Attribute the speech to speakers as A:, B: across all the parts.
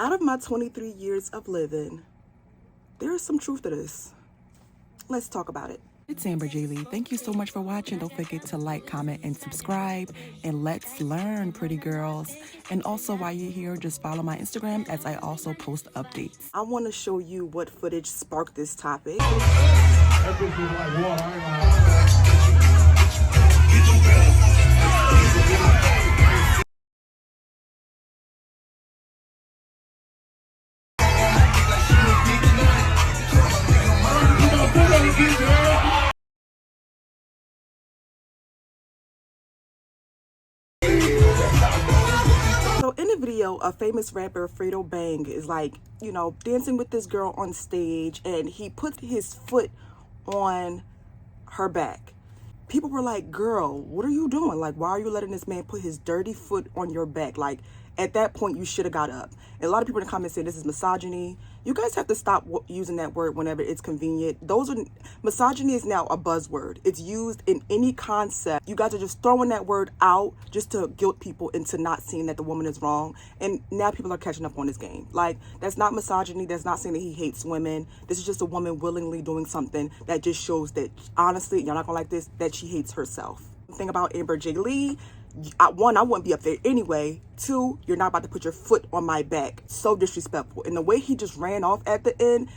A: Out of my 23 years of living, there is some truth to this. Let's talk about it.
B: It's Amber J. Lee. Thank you so much for watching. Don't forget to like, comment, and subscribe. And let's learn, pretty girls. And also, while you're here, just follow my Instagram as I also post updates.
A: I want to show you what footage sparked this topic. So in the video, a famous rapper, Fredo Bang, is like, dancing with this girl on stage, and he put his foot on her back. People were like, girl, what are you doing? Like, why are you letting this man put his dirty foot on your back? Like, at that point, you should have got up. And a lot of people in the comments say this is misogyny. You guys have to stop using that word whenever it's convenient. Misogyny is now a buzzword. It's used in any concept. You guys are just throwing that word out just to guilt people into not seeing that the woman is wrong. And now people are catching up on this game. Like, that's not misogyny. That's not saying that he hates women. This is just a woman willingly doing something that just shows that, honestly, you're not gonna like this, that she hates herself. The thing about Amber J. Lee, one, I wouldn't be up there anyway. Two, you're not about to put your foot on my back. So disrespectful. And the way he just ran off at the end,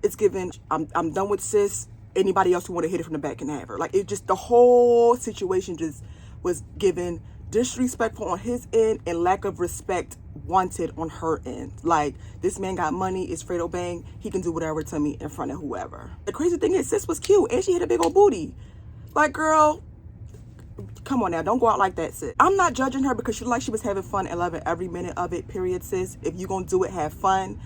A: it's given, I'm done with sis. Anybody else who want to hit it from the back can have her. Like, it just, the whole situation just was given disrespectful on his end and lack of respect wanted on her end. Like, this man got money, it's Fredo Bang, he can do whatever to me in front of whoever. The crazy thing is, sis was cute and she had a big old booty. Like, girl, come on now, don't go out like that, sis. I'm not judging her because she looked like she was having fun and loving every minute of it, period, sis. If you gonna do it, have fun.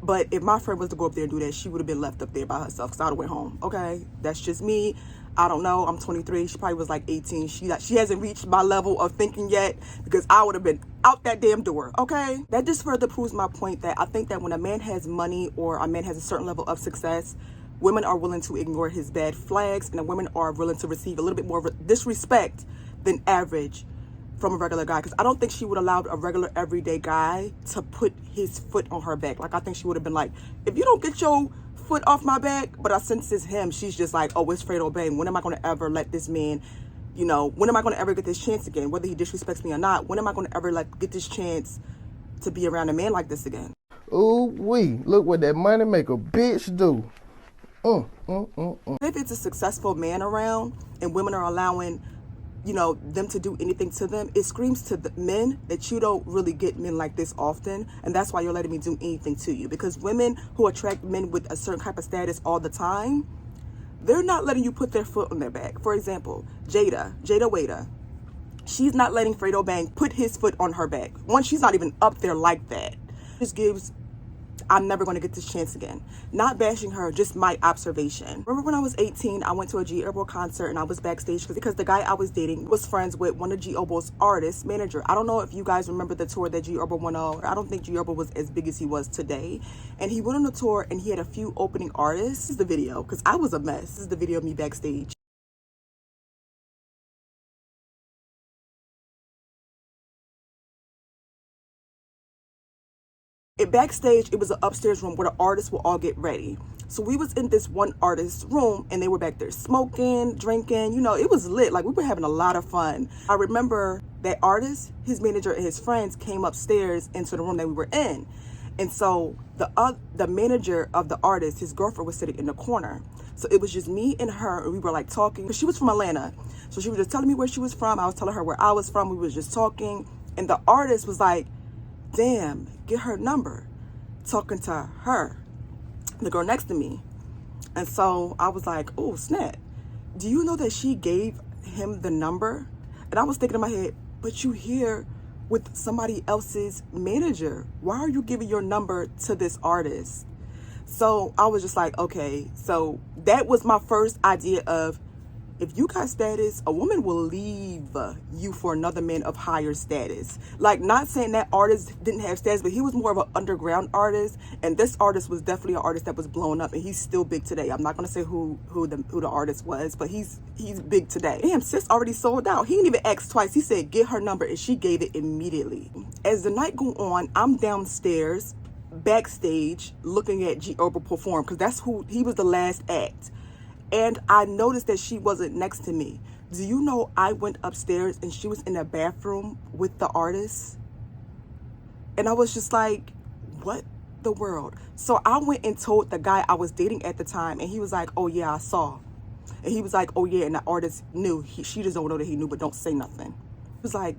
A: But if my friend was to go up there and do that, she would have been left up there by herself because I would have went home. Okay, that's just me. I don't know. I'm 23. She probably was like 18. She hasn't reached my level of thinking yet because I would have been out that damn door. Okay, that just further proves my point that I think that when a man has money or a man has a certain level of success, women are willing to ignore his bad flags, and the women are willing to receive a little bit more disrespect than average from a regular guy. Because I don't think she would allow a regular everyday guy to put his foot on her back. Like, I think she would have been like, if you don't get your foot off my back. But since it's him, she's just like, oh, it's Fredo Bang. When am I going to ever let this man, when am I going to ever get this chance again? Whether he disrespects me or not, when am I going to ever get this chance to be around a man like this again?
C: Ooh, look what that money make a bitch do.
A: If it's a successful man around and women are allowing, them to do anything to them, it screams to the men that you don't really get men like this often. And that's why you're letting me do anything to you. Because women who attract men with a certain type of status all the time, they're not letting you put their foot on their back. For example, Jada Waiter. She's not letting Fredo Bang put his foot on her back. One, she's not even up there like that. Just gives, I'm never going to get this chance again. Not bashing her, just my observation. Remember when I was 18, I went to a G Herbo concert and I was backstage because the guy I was dating was friends with one of G Herbo's artists, manager. I don't know if you guys remember the tour that G Herbo went on. I don't think G Herbo was as big as he was today. And he went on the tour and he had a few opening artists. This is the video because I was a mess. This is the video of me backstage. Backstage, it was an upstairs room where the artists will all get ready. So we was in this one artist's room and they were back there smoking, drinking, it was lit. Like, we were having a lot of fun. I remember that artist, his manager and his friends came upstairs into the room that we were in. And so the manager of the artist, his girlfriend was sitting in the corner. So it was just me and her, and we were like talking. She was from Atlanta. So she was just telling me where she was from. I was telling her where I was from. We was just talking. And the artist was like, damn, get her number, talking to her, the girl next to me. And so I was like, oh, snap. Do you know that she gave him the number? And I was thinking in my head, but you here with somebody else's manager. Why are you giving your number to this artist? So I was just like, okay. So that was my first idea of, if you got status, a woman will leave you for another man of higher status. Like, not saying that artist didn't have status, but he was more of an underground artist, and this artist was definitely an artist that was blown up, and he's still big today. I'm not gonna say who the artist was, but he's big today. Damn, sis already sold out. He didn't even ask twice. He said get her number, and she gave it immediately. As the night go on, I'm downstairs backstage looking at G Herbo perform, because that's who he was, the last act. And I noticed that she wasn't next to me. Do you know I went upstairs and she was in the bathroom with the artist? And I was just like, what the world? So I went and told the guy I was dating at the time, and he was like, oh yeah, I saw. And he was like, oh yeah, and the artist knew. She just don't know that he knew, but don't say nothing. He was like,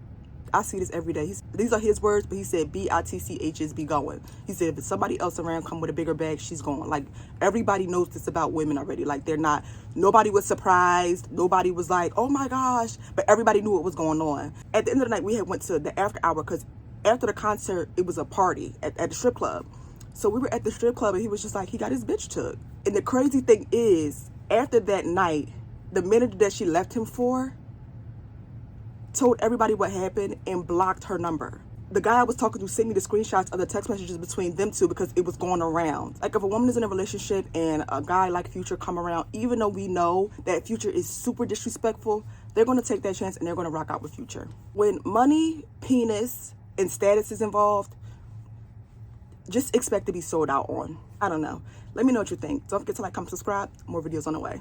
A: I see this every day. These are his words, but he said BITCHs be going. He said if somebody else around come with a bigger bag, she's going. Like, everybody knows this about women already. Like, nobody was surprised. Nobody was like, oh my gosh. But everybody knew what was going on. At the end of the night, we had went to the after hour, because after the concert, it was a party at the strip club. So we were at the strip club, and he was just like, he got his bitch took. And the crazy thing is, after that night, the minute that she left him for, told everybody what happened and blocked her number. The guy I was talking to sent me the screenshots of the text messages between them two, because it was going around. Like, if a woman is in a relationship and a guy like Future come around, even though we know that Future is super disrespectful, they're going to take that chance and they're going to rock out with Future. When money, penis, and status is involved, just expect to be sold out on. I don't know. Let me know what you think. Don't forget to like, comment, subscribe. More videos on the way.